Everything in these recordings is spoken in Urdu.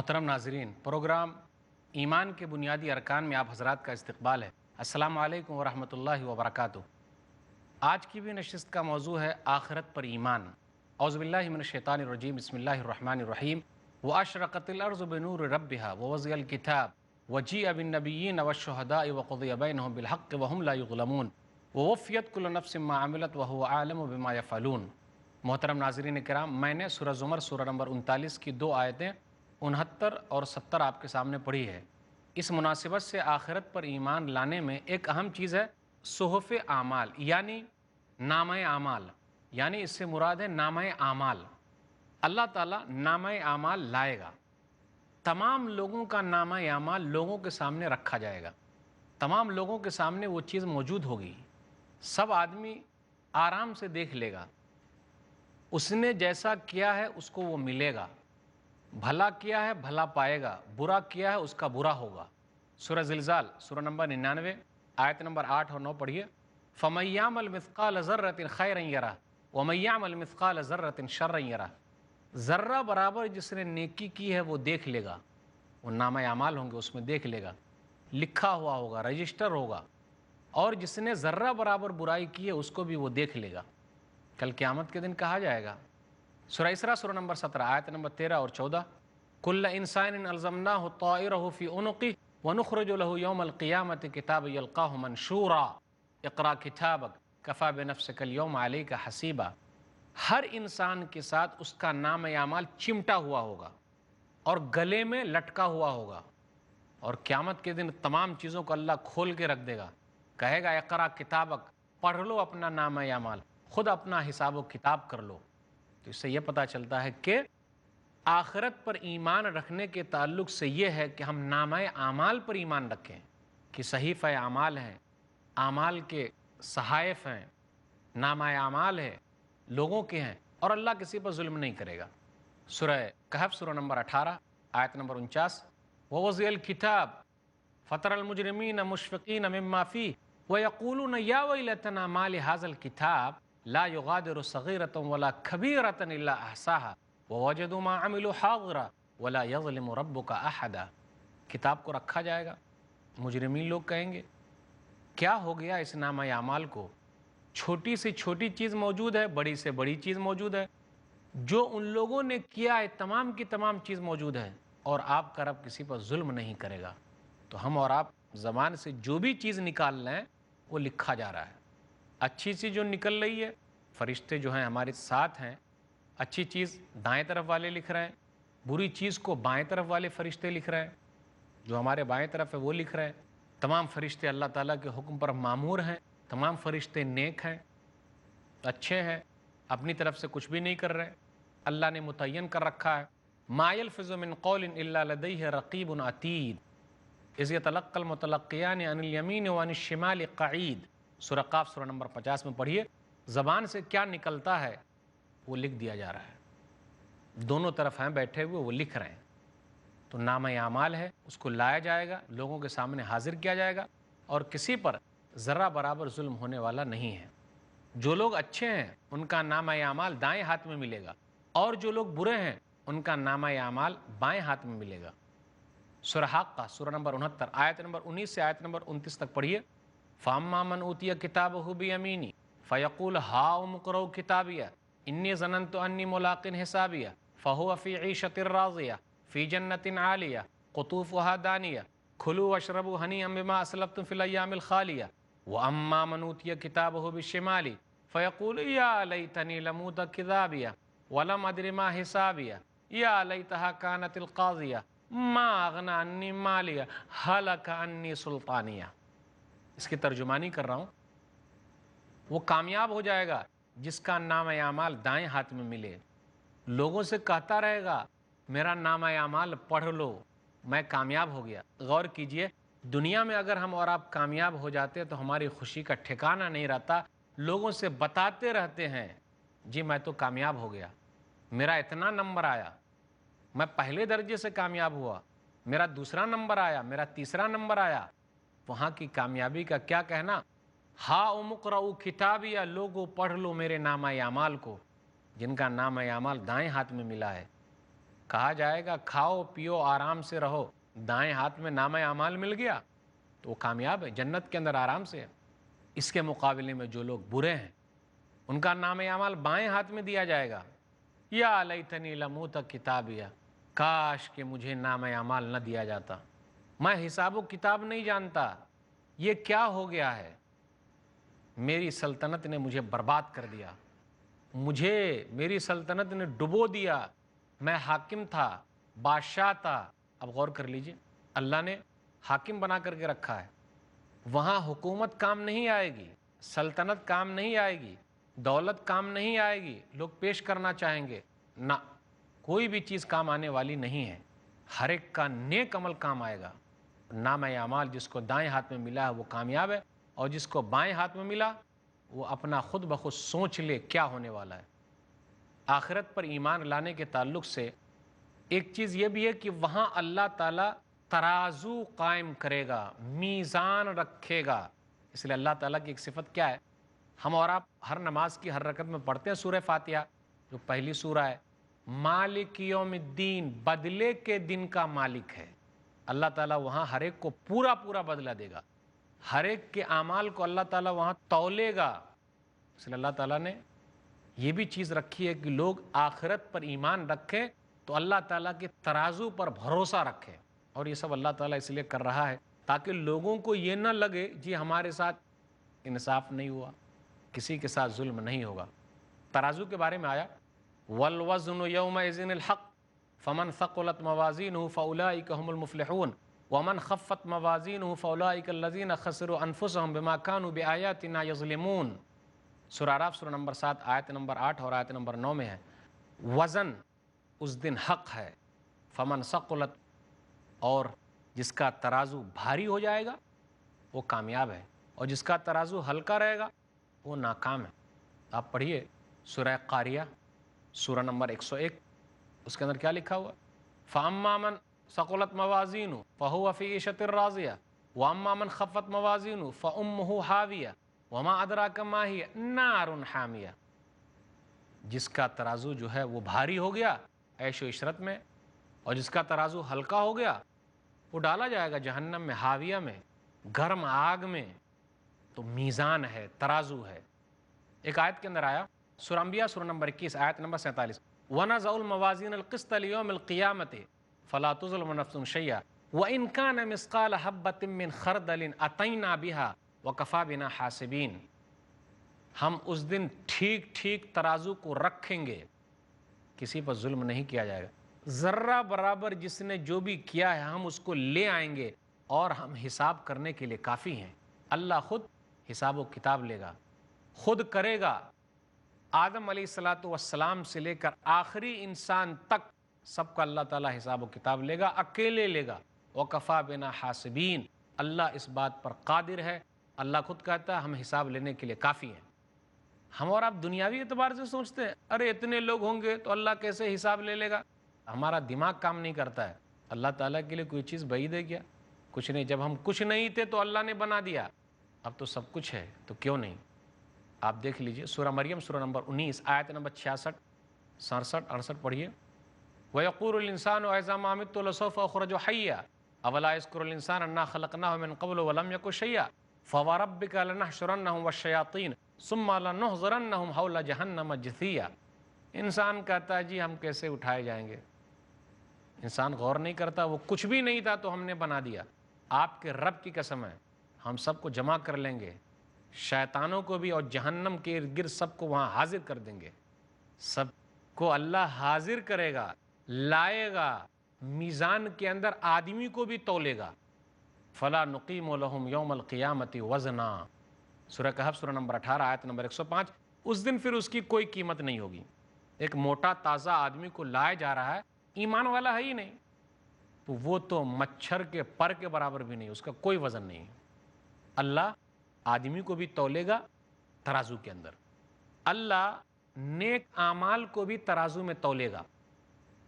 محترم ناظرین، پروگرام ایمان کے بنیادی ارکان میں آپ حضرات کا استقبال ہے۔ السلام علیکم ورحمۃ اللہ وبرکاتہ۔ آج کی بھی نشست کا موضوع ہے آخرت پر ایمان۔ اعوذ باللہ من الشیطان الرجیم، بسم اللہ الرحمن الرحیم۔ واشرقت الارض بنور ربها ووضع الکتاب وجیء بالنبیین والشہداء وقضی بینہم بالحق وہم لا یظلمون ووفیت کل نفس ما عملت وہو عالم بما یفعلون۔ محترم ناظرین کرام، میں نے سورہ زمر سورہ نمبر 39 کی دو آیتیں 69 اور 70 آپ کے سامنے پڑھی ہے۔ اس مناسبت سے آخرت پر ایمان لانے میں ایک اہم چیز ہے صحف اعمال، یعنی نامہ اعمال، یعنی اس سے مراد ہے نامہ اعمال۔ اللہ تعالیٰ نامہ اعمال لائے گا، تمام لوگوں کا نامہ اعمال لوگوں کے سامنے رکھا جائے گا، تمام لوگوں کے سامنے وہ چیز موجود ہوگی، سب آدمی آرام سے دیکھ لے گا، اس نے جیسا کیا ہے اس کو وہ ملے گا، بھلا کیا ہے بھلا پائے گا، برا کیا ہے اس کا برا ہوگا۔ سورہ زلزال سورہ نمبر 99 آیت نمبر 8 اور 9 پڑھیے۔ فَمَن يَعْمَلْ مِثْقَالَ ذَرَّةٍ خَيْرًا يَرَهُ وَمَن يَعْمَلْ مِثْقَالَ ذَرَّةٍ شَرًّا يَرَهُ۔ ذرہ برابر جس نے نیکی کی ہے وہ دیکھ لے گا، وہ نامہ اعمال ہوں گے اس میں دیکھ لے گا، لکھا ہوا ہوگا، رجسٹر ہوگا۔ اور جس نے ذرہ برابر برائی کی ہے اس کو بھی وہ دیکھ لے گا، کل قیامت کے دن کہا جائے گا۔ سورہ اسراء سورہ نمبر 17 آیت نمبر 13 اور 14۔ کل انسان الزمناہ طائرہ فی عنقہ ونخرج له یوم القیامۃ کتابا یلقاہ منشورا اقرأ کتابک کفی بنفسک اليوم علیک حسیبا۔ ہر انسان کے ساتھ اس کا نام اعمال چمٹا ہوا ہوگا اور گلے میں لٹکا ہوا ہوگا، اور قیامت کے دن تمام چیزوں کو اللہ کھول کے رکھ دے گا، کہے گا اقرأ کتابک، پڑھ لو اپنا نام اعمال، خود اپنا حساب و کتاب کر لو۔ تو اس سے یہ پتہ چلتا ہے کہ آخرت پر ایمان رکھنے کے تعلق سے یہ ہے کہ ہم نامہ اعمال پر ایمان رکھیں کہ صحیفہ اعمال ہیں، اعمال کے صحائف ہیں، نامہ اعمال ہے، لوگوں کے ہیں، اور اللہ کسی پر ظلم نہیں کرے گا۔ سورہ کہف سورہ نمبر 18 آیت نمبر 49۔ ووضع الکتاب فترى المجرمین مشفقین مما فیہ ویقولون یا ویلتنا ما لهذا الکتاب لا یغادر صغیرة ولا کبیرة الا احصاها ووجدوا ما عملوا حاضرا ولا یظلم ربک احدا۔ کتاب کو رکھا جائے گا، مجرمین لوگ کہیں گے کیا ہو گیا اس نامہ اعمال کو، چھوٹی سے چھوٹی چیز موجود ہے، بڑی سے بڑی چیز موجود ہے، جو ان لوگوں نے کیا ہے تمام کی تمام چیز موجود ہے، اور آپ کا رب کسی پر ظلم نہیں کرے گا۔ تو ہم اور آپ زبان سے جو بھی چیز نکال لیں وہ لکھا جا رہا ہے۔ اچھی چیز جو نکل رہی ہے، فرشتے جو ہیں ہمارے ساتھ ہیں، اچھی چیز دائیں طرف والے لکھ رہے ہیں، بری چیز کو بائیں طرف والے فرشتے لکھ رہے ہیں، جو ہمارے بائیں طرف ہے وہ لکھ رہے ہیں۔ تمام فرشتے اللہ تعالیٰ کے حکم پر مامور ہیں، تمام فرشتے نیک ہیں، اچھے ہیں، اپنی طرف سے کچھ بھی نہیں کر رہے، اللہ نے متعین کر رکھا ہے۔ ما یلفظ من قول الا لدیہ رقیب عتید اذ یتلقی المتلقیان عن الیمین وعن الشمال قعید۔ سورہ قاف سورہ نمبر 50 میں پڑھیے، زبان سے کیا نکلتا ہے وہ لکھ دیا جا رہا ہے، دونوں طرف ہیں بیٹھے ہوئے وہ لکھ رہے ہیں۔ تو نامہ اعمال ہے، اس کو لایا جائے گا، لوگوں کے سامنے حاضر کیا جائے گا، اور کسی پر ذرہ برابر ظلم ہونے والا نہیں ہے۔ جو لوگ اچھے ہیں ان کا نامہ اعمال دائیں ہاتھ میں ملے گا، اور جو لوگ برے ہیں ان کا نامہ اعمال بائیں ہاتھ میں ملے گا۔ سورہ حاقہ سورہ نمبر 69 آیت نمبر 19 سے آیت نمبر 29 تک پڑھیے۔ فَأَمَّا مَنْ أُوتِيَ كِتَابَهُ بِيَمِينِهِ فَيَقُولُ هَاؤُمُ اقْرَءُوا كِتَابِيَهْ إِنِّي ظَنَنتُ أَنِّي مُلَاقٍ حِسَابِيَهْ فَهُوَ فِي عِيشَةٍ رَاضِيَةٍ فِي جَنَّةٍ عَالِيَةٍ قُطُوفُهَا دَانِيَةٌ كُلُوا وَاشْرَبُوا هَنِيئًا بِمَا أَسْلَفْتُمْ فِي الْأَيَّامِ الْخَالِيَةِ وَأَمَّا مَنْ أُوتِيَ كِتَابَهُ بِالشِّمَالِ فَيَقُولُ يَا لَيْتَنِي لَمْ أُوتَ كِتَابِيَهْ وَلَمْ أَدْرِ مَا حِسَابِيَهْ يَا لَيْتَهَا كَانَتِ الْقَاضِيَةَ ما اغنى عني مالية هلك عني سلطانية۔ اس کی ترجمانی کر رہا ہوں۔ وہ کامیاب ہو جائے گا جس کا نام اعمال دائیں ہاتھ میں ملے، لوگوں سے کہتا رہے گا میرا نام اعمال پڑھ لو، میں کامیاب ہو گیا۔ غور کیجئے، دنیا میں اگر ہم اور آپ کامیاب ہو جاتے تو ہماری خوشی کا ٹھکانہ نہیں رہتا، لوگوں سے بتاتے رہتے ہیں جی میں تو کامیاب ہو گیا، میرا اتنا نمبر آیا، میں پہلے درجے سے کامیاب ہوا، میرا دوسرا نمبر آیا، میرا تیسرا نمبر آیا۔ وہاں کی کامیابی کا کیا کہنا، ہاؤم اقرؤوا کتابیہ، لوگوں پڑھ لو میرے نامہ اعمال کو، جن کا نامہ اعمال دائیں ہاتھ میں ملا ہے۔ کہا جائے گا کھاؤ پیو آرام سے رہو، دائیں ہاتھ میں نامہ اعمال مل گیا تو وہ کامیاب ہے، جنت کے اندر آرام سے ہے۔ اس کے مقابلے میں جو لوگ برے ہیں ان کا نامہ اعمال بائیں ہاتھ میں دیا جائے گا، یا لیتنی لموت کتابیہ، کاش کہ مجھے نامہ اعمال نہ دیا جاتا، میں حساب و کتاب نہیں جانتا، یہ کیا ہو گیا ہے، میری سلطنت نے مجھے برباد کر دیا، مجھے میری سلطنت نے ڈبو دیا، میں حاکم تھا، بادشاہ تھا۔ اب غور کر لیجئے، اللہ نے حاکم بنا کر کے رکھا ہے، وہاں حکومت کام نہیں آئے گی، سلطنت کام نہیں آئے گی، دولت کام نہیں آئے گی، لوگ پیش کرنا چاہیں گے، نہ، کوئی بھی چیز کام آنے والی نہیں ہے، ہر ایک کا نیک عمل کام آئے گا۔ نامہ اعمال جس کو دائیں ہاتھ میں ملا ہے وہ کامیاب ہے، اور جس کو بائیں ہاتھ میں ملا وہ اپنا خود بخود سوچ لے کیا ہونے والا ہے۔ آخرت پر ایمان لانے کے تعلق سے ایک چیز یہ بھی ہے کہ وہاں اللہ تعالیٰ ترازو قائم کرے گا، میزان رکھے گا۔ اس لیے اللہ تعالیٰ کی ایک صفت کیا ہے، ہم اور آپ ہر نماز کی ہر رکعت میں پڑھتے ہیں سورہ فاتحہ، جو پہلی سورہ ہے، مالک یوم الدین، بدلے کے دن کا مالک ہے۔ اللہ تعالیٰ وہاں ہر ایک کو پورا پورا بدلہ دے گا، ہر ایک کے اعمال کو اللہ تعالیٰ وہاں تولے گا۔ اس لیے اللہ تعالیٰ نے یہ بھی چیز رکھی ہے کہ لوگ آخرت پر ایمان رکھیں تو اللہ تعالیٰ کے ترازو پر بھروسہ رکھیں، اور یہ سب اللہ تعالیٰ اس لیے کر رہا ہے تاکہ لوگوں کو یہ نہ لگے جی ہمارے ساتھ انصاف نہیں ہوا، کسی کے ساتھ ظلم نہیں ہوگا۔ ترازو کے بارے میں آیا والوزن یومئذ الحق فمن ثقلت موازینہ فاولئک هم المفلحون ومن خفت موازینہ فاولئک الذین خسروا انفسهم بما كانوا بآیاتنا یظلمون۔ سورہ اعراف سورہ نمبر 7 آیت نمبر 8 اور آیت نمبر 9 میں ہے، وزن اس دن حق ہے، فمن ثقلت، اور جس کا ترازو بھاری ہو جائے گا وہ کامیاب ہے، اور جس کا ترازو ہلکا رہے گا وہ ناکام ہے۔ آپ پڑھیے سورہ قاریہ سورہ نمبر 101، اس کے اندر کیا لکھا ہوا، فَأَمَّا مَنْ ثَقُلَتْ مَوَازِينُهُ فَهُوَ فِي عِيشَةٍ رَاضِيَةٍ وَأَمَّا مَنْ خَفَّتْ مَوَازِينُهُ فَأُمُّهُ هَاوِيَةٌ وَمَا أَدْرَاكَ مَا هِيَ نَارٌ حَامِيَةٌ۔ جس کا ترازو جو ہے وہ بھاری ہو گیا عیش و عشرت میں، اور جس کا ترازو ہلکا ہو گیا وہ ڈالا جائے گا جہنم میں، حاویہ میں، گرم آگ میں۔ تو میزان ہے، ترازو ہے۔ ایک آیت کے اندر آیا سورہ انبیاء سورہ نمبر 21 آیت نمبر 47، وَنَضَعُ الْمَوَازِينَ الْقِسْطَ لِيَوْمِ الْقِيَامَةِ فَلَا تُظْلَمُ نَفْسٌ شَيْئًا وَإِنْ كَانَ مِثْقَالَ حَبَّةٍ مِّنْ خَرْدَلٍ أَتَيْنَا بِهَا وَكَفَىٰ بِنَا حَاسِبِينَ۔ ہم اس دن ٹھیک ٹھیک ترازو کو رکھیں گے، کسی پر ظلم نہیں کیا جائے گا، ذرہ برابر جس نے جو بھی کیا ہے ہم اس کو لے آئیں گے، اور ہم حساب کرنے کے لیے کافی ہیں۔ اللہ خود حساب و کتاب لے گا، خود کرے گا۔ آدم علیہ السلام سے لے کر آخری انسان تک سب کا اللہ تعالیٰ حساب و کتاب لے گا، اکیلے لے گا۔ وَكَفَىٰ بِنَا حَاسِبِينَ، اللہ اس بات پر قادر ہے، اللہ خود کہتا ہے ہم حساب لینے کے لیے کافی ہیں۔ ہم اور آپ دنیاوی اعتبار سے سوچتے ہیں ارے اتنے لوگ ہوں گے تو اللہ کیسے حساب لے لے گا، ہمارا دماغ کام نہیں کرتا ہے۔ اللہ تعالیٰ کے لیے کوئی چیز بعید ہے کیا؟ کچھ نہیں، جب ہم کچھ نہیں تھے تو اللہ نے بنا دیا، اب تو سب کچھ ہے تو کیوں نہیں۔ آپ دیکھ لیجئے سورہ مریم سورہ نمبر 19 آیت نمبر 66 67 68 پڑھیے، وَيَقُولُ الْإِنسَانُ أَإِذَا مَا مِتُّ لَسَوْفَ أُخْرَجُ حَيًّا أَوَلَا يَذْكُرُ الْإِنسَانُ أَنَّا خَلَقْنَاهُ مِنْ قَبْلُ وَلَمْ يَكُ شَيْئًا فَوَرَبِّكَ لَنَحْشُرَنَّهُمْ وَالشَّيَاطِينَ ثُمَّ لَنُحْضِرَنَّهُمْ حَوْلَ جَهَنَّمَ جِثِيًّا۔ انسان کہتا ہے جی ہم کیسے اٹھائے جائیں گے، انسان غور نہیں کرتا، وہ کچھ بھی نہیں تھا تو ہم نے بنا دیا۔ آپ کے رب کی قسم ہے ہم سب کو جمع کر لیں گے، شیطانوں کو بھی اور جہنم کے ارد گرد سب کو وہاں حاضر کر دیں گے، سب کو اللہ حاضر کرے گا، لائے گا، میزان کے اندر آدمی کو بھی تولے گا۔ فَلَا نُقِيمُ لَهُمْ يَوْمَ الْقِيَامَةِ وَزْنًا، سورہ کہف سورہ نمبر 18 آیت نمبر 105۔ اس دن پھر اس کی کوئی قیمت نہیں ہوگی۔ ایک موٹا تازہ آدمی کو لائے جا رہا ہے، ایمان والا ہے ہی نہیں، تو وہ تو مچھر کے پر کے برابر بھی نہیں، اس کا کوئی وزن نہیں۔ اللہ آدمی کو بھی تولے گا ترازو کے اندر، اللہ نیک اعمال کو بھی ترازو میں تولے گا۔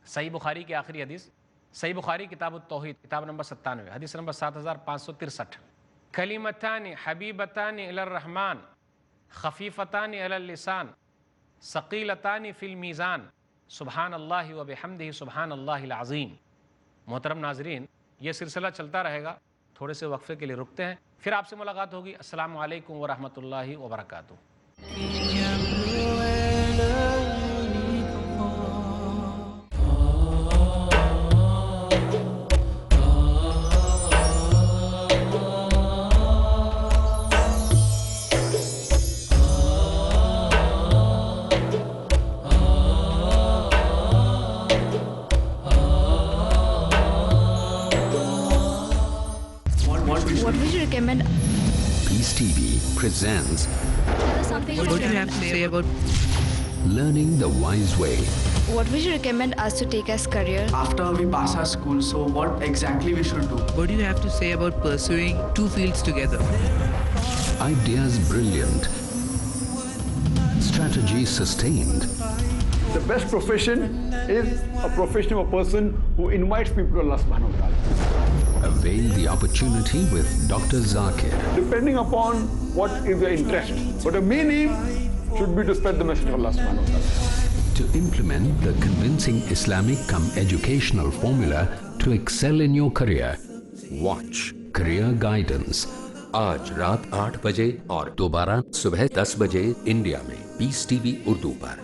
صحیح بخاری کی آخری حدیث، صحیح بخاری کتاب التوحید کتاب نمبر 97 حدیث نمبر 7563، کلمتان حبیبتان الی الرحمن خفیفتان علی اللسان ثقیلتان فی المیزان سبحان اللہ و بحمدہ سبحان اللہ العظیم۔ محترم ناظرین، یہ سلسلہ چلتا رہے گا، تھوڑے سے وقفے کے لیے رکتے ہیں، پھر آپ سے ملاقات ہوگی۔ السلام علیکم ورحمۃ اللہ وبرکاتہ۔ What would you recommend? Peace TV presents Something What do you have to say about Learning the Wise Way. What would you recommend us to take as career? After we pass our school, so what exactly we should do? what do you have to say about pursuing two fields together? Ideas brilliant. Strategy sustained. The best profession is a profession of a person who invites people to Allah subhanahu wa ta'ala. Avail the opportunity with Dr. Zakir. Depending upon what is your interest. But the main aim should be to spread the message of Allah subhanahu wa ta'ala. To implement the convincing Islamic educational formula to excel in your career. Watch Career Guidance. آج رات 8 بجے اور دوبارہ صبح 10 بجے انڈیا میں پیس ٹی وی اردو پر۔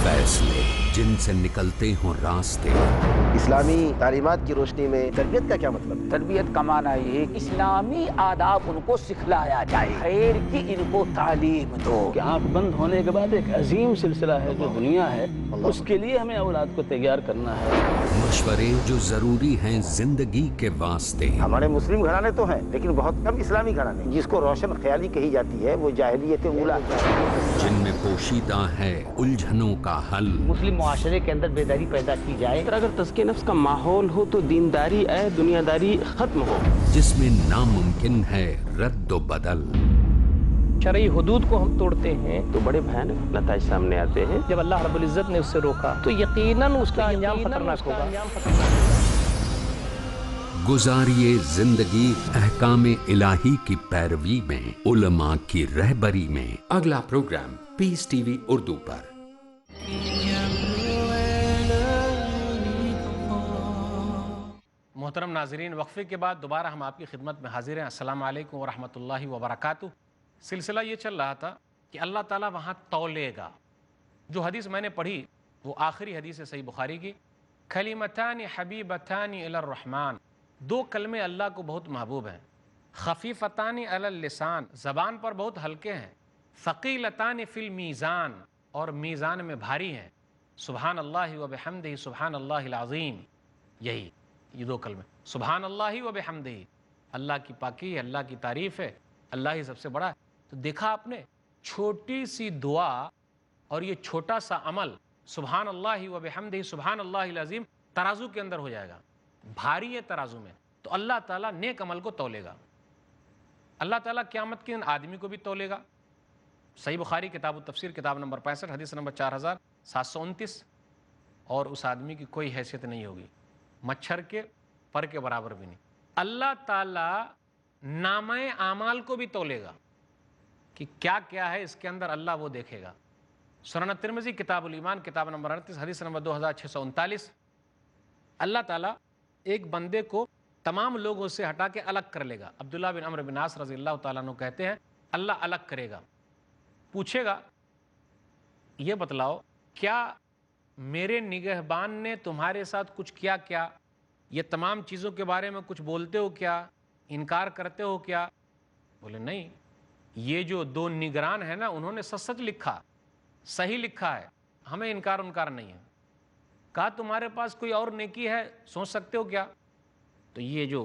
فیصلے جن سے نکلتے ہوں راستے، اسلامی تعلیمات کی روشنی میں تربیت کا کیا مطلب ہے؟ تربیت کا معنی یہ کہ اسلامی آداب ان کو سکھلایا جائے، خیر کی ان کو تعلیم دو۔ کہ آنکھ بند ہونے کے بعد ایک عظیم سلسلہ ہے جو دنیا ہے، اس کے لیے ہمیں اولاد کو تیار کرنا ہے۔ مشورے جو ضروری ہیں زندگی کے واسطے۔ ہمارے مسلم گھرانے تو ہیں لیکن بہت کم اسلامی گھرانے، جس کو روشن خیالی کہی جاتی ہے وہ جاہلیت اولا، جن میں پوشیدہ ہے الجھنوں کا حل۔ مسلم معاشرے کے اندر بیداری پیدا کی جائے۔ اگر تزکیہ نفس کا ماحول ہو تو دینداری دنیا داری ختم ہو۔ جس میں ناممکن ہے رد و بدل۔ شرعی حدود کو ہم توڑتے ہیں تو بڑے بھیانک نتائج سامنے آتے ہیں۔ جب اللہ رب العزت نے اس سے روکا تو یقیناً اس کا انجام خطرناک ہوگا۔ گزاریے زندگی احکام الہی کی پیروی میں، علماء کی رہبری میں۔ اگلا پروگرام پیس ٹی وی اردو پر۔ محترم ناظرین، وقفے کے بعد دوبارہ ہم آپ کی خدمت میں حاضر ہیں۔ السلام علیکم ورحمۃ اللہ وبرکاتہ۔ سلسلہ یہ چل رہا تھا کہ اللہ تعالیٰ وہاں تولے گا۔ جو حدیث میں نے پڑھی وہ آخری حدیث ہے صحیح بخاری کی، کلمتان حبیبتان الی الرحمن، دو کلمے اللہ کو بہت محبوب ہیں، خفیفتان علی اللسان، زبان پر بہت ہلکے ہیں، ثقیلتان فی المیزان، اور میزان میں بھاری ہیں، سبحان اللہ و بحمدہ سبحان اللہ العظیم۔ یہی یہ دو کلمے، سبحان اللہ و بحمدہ، اللہ کی پاکی ہے، اللہ کی تعریف ہے، اللہ ہی سب سے بڑا ہے۔ تو دیکھا آپ نے، چھوٹی سی دعا اور یہ چھوٹا سا عمل، سبحان اللہ و بحمدہ سبحان اللہ العظیم، ترازو کے اندر ہو جائے گا، بھاری ہے ترازو میں، تو اللہ تعالیٰ نیک عمل کو تولے گا۔ اللہ تعالیٰ قیامت کے دن آدمی کو بھی تولے گا۔ صحیح بخاری کتاب التفسیر کتاب نمبر 65 حدیث نمبر 4729، اور اس آدمی کی کوئی حیثیت نہیں ہوگی، مچھر کے پر کے برابر بھی نہیں۔ اللہ تعالیٰ نامہ اعمال کو بھی تولے گا کہ کیا کیا ہے اس کے اندر، اللہ وہ دیکھے گا۔ سنن ترمذی کتاب الایمان کتاب نمبر 38 حدیث نمبر 2639، اللہ تعالیٰ ایک بندے کو تمام لوگوں سے ہٹا کے الگ کر لے گا۔ عبداللہ بن عمرو بن عاص رضی اللہ تعالیٰ عنہ کہتے ہیں اللہ الگ کرے گا، پوچھے گا یہ بتلاؤ کیا میرے نگہبان نے تمہارے ساتھ کچھ کیا؟ کیا یہ تمام چیزوں کے بارے میں کچھ بولتے ہو کیا، انکار کرتے ہو کیا؟ بولے نہیں، یہ جو دو نگران ہیں نا انہوں نے سچ سچ لکھا، صحیح لکھا ہے، ہمیں انکار نہیں ہے۔ کہا تمہارے پاس کوئی اور نیکی ہے، سوچ سکتے ہو کیا؟ تو یہ جو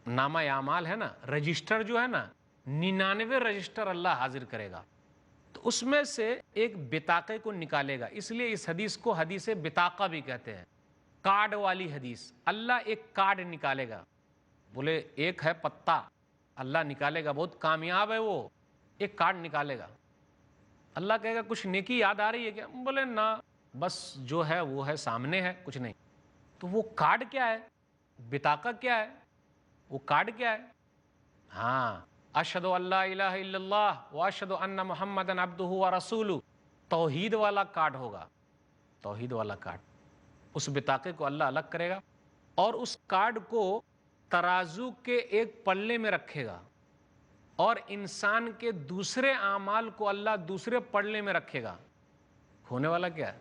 نامہ اعمال ہے نا، رجسٹر جو ہے نا، 99 رجسٹر اللہ حاضر کرے گا، تو اس میں سے ایک بطاقے کو نکالے گا۔ اس لیے اس حدیث کو حدیث بطاقہ بھی کہتے ہیں، کارڈ والی حدیث۔ اللہ ایک کارڈ نکالے گا، بولے ایک ہے پتا، اللہ نکالے گا، بہت کامیاب ہے وہ، ایک کارڈ نکالے گا۔ اللہ کہے گا کچھ نیکی یاد آ رہی ہے کیا؟ بولے نہ، بس جو ہے وہ ہے، سامنے ہے، کچھ نہیں۔ تو وہ کارڈ کیا ہے، بطاقہ کیا ہے، وہ کارڈ کیا ہے؟ ہاں، اشہد ان لا الہ الا اللہ واشہد ان محمدا عبدہ ورسولہ، توحید والا کارڈ ہوگا، توحید والا کارڈ. اس بطاقے کو اللہ الگ کرے گا اور اس کارڈ کو ترازو کے ایک پلے میں رکھے گا اور انسان کے دوسرے اعمال کو اللہ دوسرے پلے میں رکھے گا. ہونے والا کیا ہے؟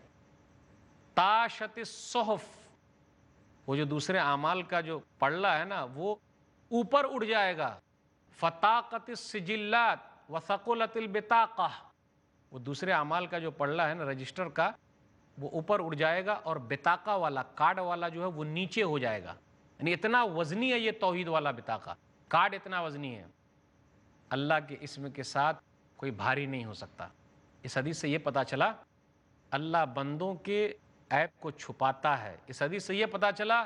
طاشت الصحف، وہ جو دوسرے اعمال کا جو پلہ ہے نا وہ اوپر اڑ جائے گا. فطاقت السجلات وثقلت البطاقہ، وہ دوسرے اعمال کا جو پلہ ہے نا رجسٹر کا وہ اوپر اڑ جائے گا اور بطاقہ والا کارڈ والا جو ہے وہ نیچے ہو جائے گا. یعنی اتنا وزنی ہے یہ توحید والا بطاقہ، کارڈ اتنا وزنی ہے. اللہ کے اسم کے ساتھ کوئی بھاری نہیں ہو سکتا. اس حدیث سے یہ پتہ چلا اللہ بندوں کے عیب کو چھپاتا ہے. اس حدیث سے یہ پتہ چلا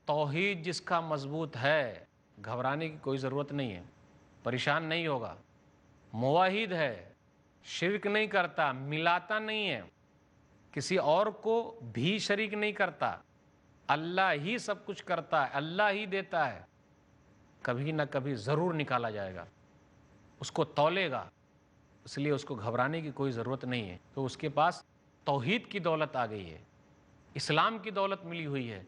توحید جس کا مضبوط ہے گھبرانے کی کوئی ضرورت نہیں ہے، پریشان نہیں ہوگا. موحد ہے، شرک نہیں کرتا، ملاتا نہیں ہے، کسی اور کو بھی شریک نہیں کرتا، اللہ ہی سب کچھ کرتا ہے، اللہ ہی دیتا ہے. کبھی نہ کبھی ضرور نکالا جائے گا، اس کو تولے گا. اس لیے اس کو گھبرانے کی کوئی ضرورت نہیں ہے. تو اس کے پاس توحید کی دولت آ گئی ہے، اسلام کی دولت ملی ہوئی ہے.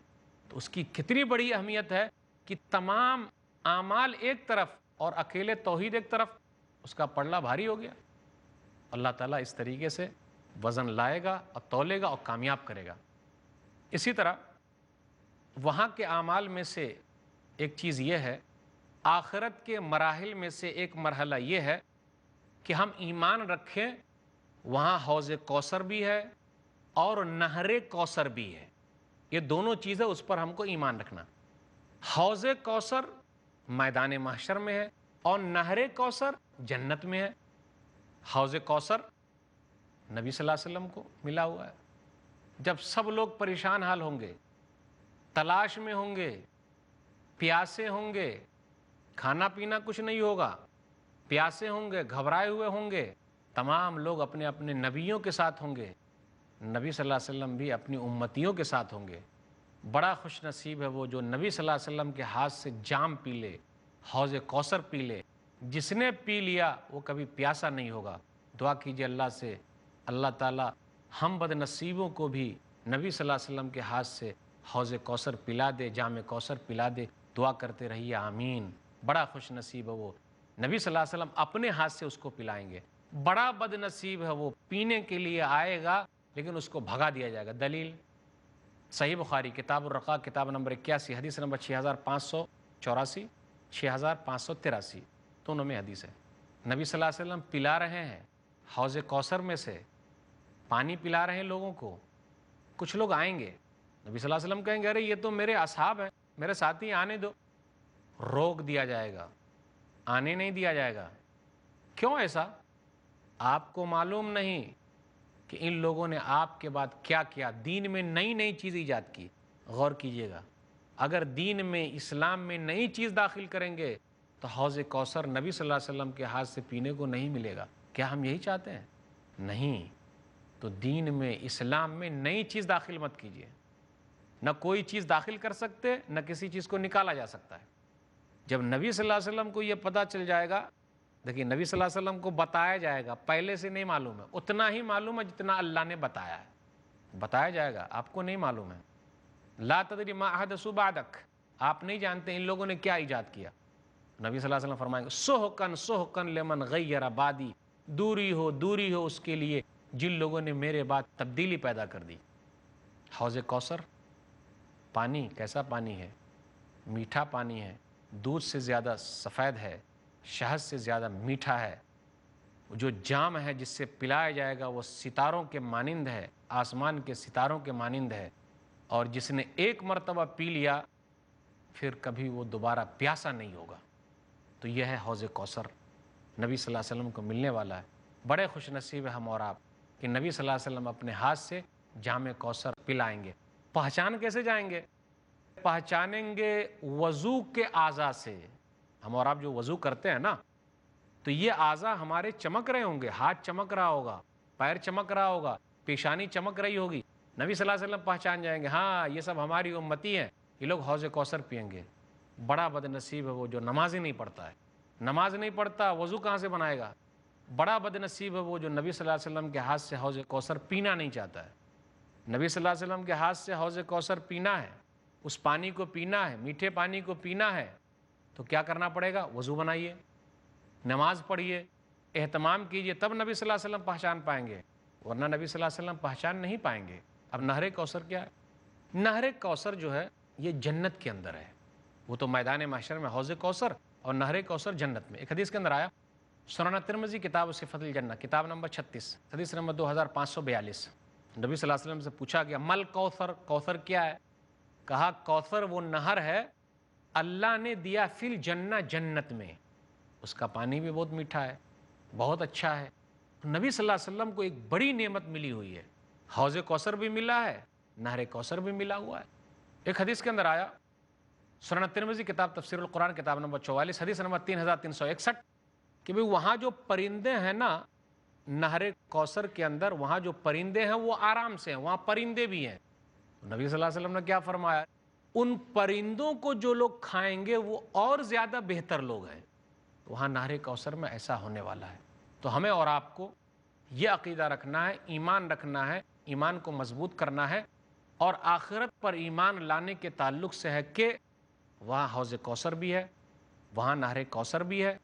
تو اس کی کتنی بڑی اہمیت ہے کہ تمام اعمال ایک طرف اور اکیلے توحید ایک طرف، اس کا پلہ بھاری ہو گیا. اللہ تعالیٰ اس طریقے سے وزن لائے گا اور تولے گا اور کامیاب کرے گا. اسی طرح وہاں کے اعمال میں سے ایک چیز یہ ہے، آخرت کے مراحل میں سے ایک مرحلہ یہ ہے کہ ہم ایمان رکھیں وہاں حوض کوثر بھی ہے اور نہر کوثر بھی ہے. یہ دونوں چیزیں اس پر ہم کو ایمان رکھنا. حوض کوثر میدان محشر میں ہے اور نہر کوثر جنت میں ہے. حوض کوثر نبی صلی اللہ علیہ وسلم کو ملا ہوا ہے. جب سب لوگ پریشان حال ہوں گے، تلاش میں ہوں گے، پیاسے ہوں گے، کھانا پینا کچھ نہیں ہوگا، پیاسے ہوں گے، گھبرائے ہوئے ہوں گے، تمام لوگ اپنے اپنے نبیوں کے ساتھ ہوں گے. نبی صلی اللہ علیہ وسلم بھی اپنی امتیوں کے ساتھ ہوں گے. بڑا خوش نصیب ہے وہ جو نبی صلی اللہ علیہ وسلم کے ہاتھ سے جام پی لے، حوض کوثر پی لے. جس نے پی لیا وہ کبھی پیاسا نہیں ہوگا. دعا کیجیے اللہ سے، اللہ تعالیٰ ہم بد نصیبوں کو بھی نبی صلی اللہ علیہ وسلم کے ہاتھ سے حوض کوثر پلا دے، جام کوثر پلا دے. دعا کرتے رہیے آمین. بڑا خوش نصیب ہے وہ، نبی صلی اللہ علیہ وسلم اپنے ہاتھ سے اس کو پلائیں گے. بڑا بد نصیب ہے وہ پینے کے لیے آئے گا لیکن اس کو بھگا دیا جائے گا. دلیل صحیح بخاری کتاب الرقاق کتاب نمبر 81 حدیث نمبر 6584 6583 دونوں میں حدیث ہے. نبی صلی اللہ علیہ وسلم پلا رہے ہیں حوض کوثر میں سے، پانی پلا رہے ہیں لوگوں کو. کچھ لوگ آئیں گے، نبی صلی اللہ علیہ وسلم کہیں گے ارے یہ تو میرے اصحاب ہیں، میرے ساتھی آنے دو. روک دیا جائے گا، آنے نہیں دیا جائے گا. کیوں ایسا؟ آپ کو معلوم نہیں کہ ان لوگوں نے آپ کے بعد کیا کیا، دین میں نئی نئی چیز ایجاد کی. غور کیجئے گا، اگر دین میں اسلام میں نئی چیز داخل کریں گے تو حوض کوثر نبی صلی اللہ علیہ وسلم کے ہاتھ سے پینے کو نہیں ملے گا. کیا ہم یہی چاہتے ہیں؟ نہیں. تو دین میں اسلام میں نئی چیز داخل مت کیجیے. نہ کوئی چیز داخل کر سکتے، نہ کسی چیز کو نکالا جا سکتا ہے. جب نبی صلی اللہ علیہ وسلم کو یہ پتہ چل جائے گا، دیکھیے نبی صلی اللہ علیہ وسلم کو بتایا جائے گا، پہلے سے نہیں معلوم ہے، اتنا ہی معلوم ہے جتنا اللہ نے بتایا ہے. بتایا جائے گا، آپ کو نہیں معلوم ہے. لا تدری ما احدثوا بعدک، آپ نہیں جانتے ان لوگوں نے کیا ایجاد کیا. نبی صلی اللہ علیہ وسلم فرمائیں گے سحقن سحقن لمن غیر بعدی، دوری ہو اس کے لیے جن لوگوں نے میرے بعد تبدیلی پیدا کر دی. حوض کوثر پانی کیسا پانی ہے؟ میٹھا پانی ہے، دودھ سے زیادہ سفید ہے، شہد سے زیادہ میٹھا ہے. جو جام ہے جس سے پلایا جائے گا وہ ستاروں کے مانند ہے، آسمان کے ستاروں کے مانند ہے. اور جس نے ایک مرتبہ پی لیا پھر کبھی وہ دوبارہ پیاسا نہیں ہوگا. تو یہ ہے حوض کوثر، نبی صلی اللہ علیہ وسلم کو ملنے والا ہے. بڑے خوش نصیب ہیں ہم اور آپ کہ نبی صلی اللہ علیہ وسلم اپنے ہاتھ سے جام کوثر پلائیں گے. پہچان کیسے جائیں گے؟ پہچانیں گے وضو کے اعضاء سے. ہم اور آپ جو وضو کرتے ہیں نا، تو یہ اعضاء ہمارے چمک رہے ہوں گے. ہاتھ چمک رہا ہوگا، پیر چمک رہا ہوگا، پیشانی چمک رہی ہوگی. نبی صلی اللہ علیہ وسلم پہچان جائیں گے ہاں یہ سب ہماری امتی ہیں، یہ لوگ حوض کوثر پئیں گے. بڑا بد نصیب ہے وہ جو نماز ہی نہیں پڑھتا ہے. نماز نہیں پڑھتا، وضو کہاں سے بنائے گا؟ بڑا بدنصیب ہے وہ جو نبی صلی اللہ علیہ وسلم کے ہاتھ سے حوض کوثر پینا نہیں چاہتا ہے. نبی صلی اللہ علیہ وسلم کے ہاتھ سے حوض کوثر پینا ہے, اس پانی کو پینا ہے, میٹھے پانی کو پینا ہے, تو کیا کرنا پڑے گا؟ وضو بنائیے, نماز پڑھیے, اہتمام کیجئے, تب نبی صلی اللہ علیہ وسلم پہچان پائیں گے, ورنہ نبی صلی اللہ علیہ وسلم پہچان نہیں پائیں گے. اب نہر کوثر کیا ہے؟ نہر کوثر جو ہے یہ جنت کے اندر ہے. وہ تو میدان محشر میں حوض کوثر, اور نہر کوثر جنت میں. ایک حدیث کے اندر آیا, سنن ترمذی کتاب صفت الجنہ کتاب نمبر 36 حدیث نمبر 2542, نبی صلی اللہ علیہ وسلم سے پوچھا گیا مل کوثر, کوثر کیا ہے؟ کہا کوثر وہ نہر ہے اللہ نے دیا فی الجنہ, جنت میں, اس کا پانی بھی بہت میٹھا ہے, بہت اچھا ہے. نبی صلی اللہ علیہ وسلم کو ایک بڑی نعمت ملی ہوئی ہے, حوض کوثر بھی ملا ہے, نہر کوثر بھی ملا ہوا ہے. ایک حدیث کے اندر آیا, سنن ترمذی کتاب تفسیر القرآن کتاب نمبر 44 حدیث نمبر 3361, کہ بھئی وہاں جو پرندے ہیں نا نہر کوثر کے اندر, وہاں جو پرندے ہیں وہ آرام سے ہیں, وہاں پرندے بھی ہیں. نبی صلی اللہ علیہ وسلم نے کیا فرمایا؟ ان پرندوں کو جو لوگ کھائیں گے وہ اور زیادہ بہتر لوگ ہیں. وہاں نہر کوثر میں ایسا ہونے والا ہے. تو ہمیں اور آپ کو یہ عقیدہ رکھنا ہے, ایمان رکھنا ہے, ایمان کو مضبوط کرنا ہے, اور آخرت پر ایمان لانے کے تعلق سے ہے کہ وہاں حوض کوثر بھی ہے, وہاں نہر کوثر بھی ہے,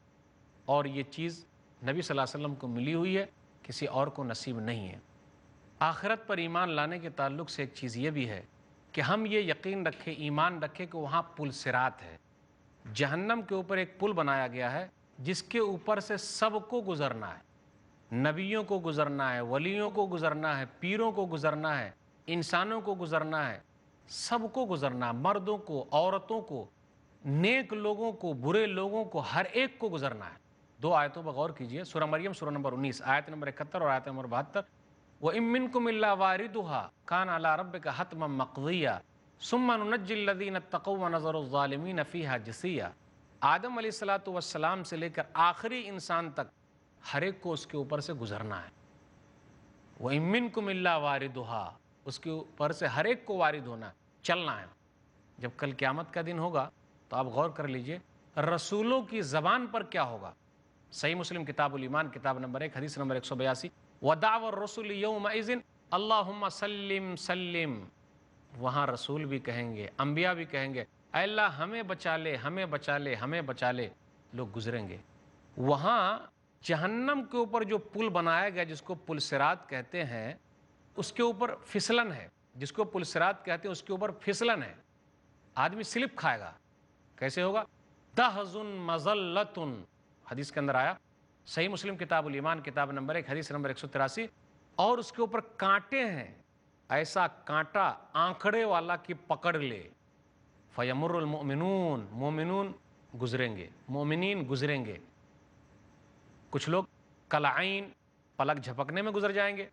اور یہ چیز نبی صلی اللہ علیہ وسلم کو ملی ہوئی ہے, کسی اور کو نصیب نہیں ہے. آخرت پر ایمان لانے کے تعلق سے ایک چیز یہ بھی ہے کہ ہم یہ یقین رکھیں, ایمان رکھیں کہ وہاں پل صراط ہے. جہنم کے اوپر ایک پل بنایا گیا ہے جس کے اوپر سے سب کو گزرنا ہے, نبیوں کو گزرنا ہے, ولیوں کو گزرنا ہے, پیروں کو گزرنا ہے, انسانوں کو گزرنا ہے, سب کو گزرنا ہے, مردوں کو, عورتوں کو, نیک لوگوں کو, برے لوگوں کو, ہر ایک کو گزرنا ہے. 2 آیتوں پر غور کیجئے, سورہ مریم سورہ نمبر 19 آیت نمبر 71 اور آیت نمبر 72. وَإِن مِّنكُمْ إِلَّا وَارِدُهَا كَانَ عَلَىٰ رَبِّكَ حَتْمًا مَّقْضِيًّا ثُمَّ نُنَجِّي الَّذِينَ اتَّقَوْا وَنَذَرُ الظَّالِمِينَ فِيهَا جِثِيًّا. آدم علیہ السلام سے لے کر آخری انسان تک ہر ایک کو اس کے اوپر سے گزرنا ہے. وَإِن مِّنكُمْ إِلَّا وَارِدُهَا, اس کے اوپر سے ہر ایک کو وارد ہونا ہے, چلنا ہے. جب کل قیامت کا دن ہوگا تو آپ غور کر لیجئے رسولوں کی زبان پر کیا ہوگا. صحیح مسلم کتاب الایمان کتاب نمبر 1 حدیث نمبر 182, وَدَعْوَ الرُّسُلِ يَوْمَئِذٍ اللَّهُمَّ سَلِّمْ سَلِّمْ. وہاں رسول بھی کہیں گے, انبیاء بھی کہیں گے, اے اللہ ہمیں بچا لے, ہمیں بچا لے, ہمیں بچا لے. لوگ گزریں گے. وہاں جہنم کے اوپر جو پل بنایا گیا جس کو پل صراط کہتے ہیں, اس کے اوپر پھسلن ہے, جس کو پل صراط کہتے ہیں اس کے اوپر پھسلن ہے. آدمی سلپ کھائے گا. کیسے ہوگا؟ دہزن مزلتن, حدیث کے اندر آیا, صحیح مسلم کتاب الایمان کتاب نمبر 1 حدیث نمبر 183, اور اس کے اوپر کانٹے ہیں, ایسا کانٹا آنکڑے والا کی پکڑ لے. فیمر المؤمنون, مومنون گزریں گے, مومنین گزریں گے. کچھ لوگ کالعین, پلک جھپکنے میں گزر جائیں گے,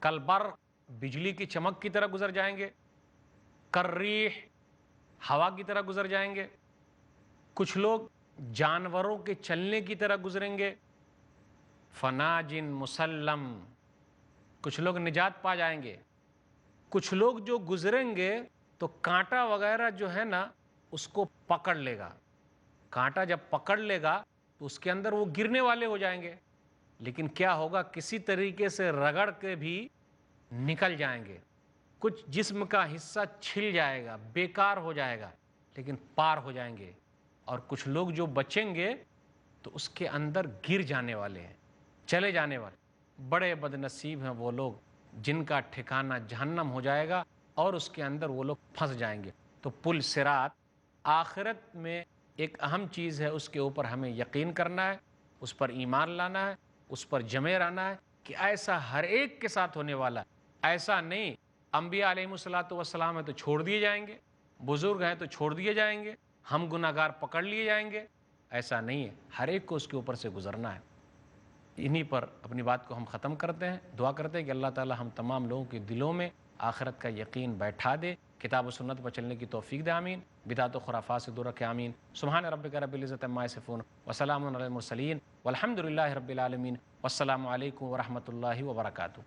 کالبرق, بجلی کی چمک کی طرح گزر جائیں گے, کالریح, ہوا کی طرح گزر جائیں گے. کچھ لوگ جانوروں کے چلنے کی طرح گزریں گے, فناجن مسلم, کچھ لوگ نجات پا جائیں گے. کچھ لوگ جو گزریں گے تو کانٹا وغیرہ جو ہے نا اس کو پکڑ لے گا. کانٹا جب پکڑ لے گا تو اس کے اندر وہ گرنے والے ہو جائیں گے, لیکن کیا ہوگا, کسی طریقے سے رگڑ کے بھی نکل جائیں گے. کچھ جسم کا حصہ چھل جائے گا, بیکار ہو جائے گا, لیکن پار ہو جائیں گے. اور کچھ لوگ جو بچیں گے تو اس کے اندر گر جانے والے ہیں, چلے جانے والے. بڑے بدنصیب ہیں وہ لوگ جن کا ٹھکانہ جہنم ہو جائے گا اور اس کے اندر وہ لوگ پھنس جائیں گے. تو پل صراط آخرت میں ایک اہم چیز ہے, اس کے اوپر ہمیں یقین کرنا ہے, اس پر ایمان لانا ہے, اس پر جمے رہنا ہے کہ ایسا ہر ایک کے ساتھ ہونے والا ہے. ایسا نہیں انبیاء علیہ السلام ہیں تو چھوڑ دیے جائیں گے, بزرگ ہیں تو چھوڑ دیے جائیں گے, ہم گناہگار پکڑ لیے جائیں گے. ایسا نہیں ہے, ہر ایک کو اس کے اوپر سے گزرنا ہے. انہی پر اپنی بات کو ہم ختم کرتے ہیں. دعا کرتے ہیں کہ اللہ تعالی ہم تمام لوگوں کے دلوں میں آخرت کا یقین بیٹھا دے, کتاب و سنت پر چلنے کی توفیق دے, آمین. بدعت و خرافات سے دور رکھے, آمین. سبحان ربک رب العزت عما یصفون وسلام علی المرسلین والحمد للہ رب العالمین. والسلام علیکم ورحمۃ اللہ وبرکاتہ.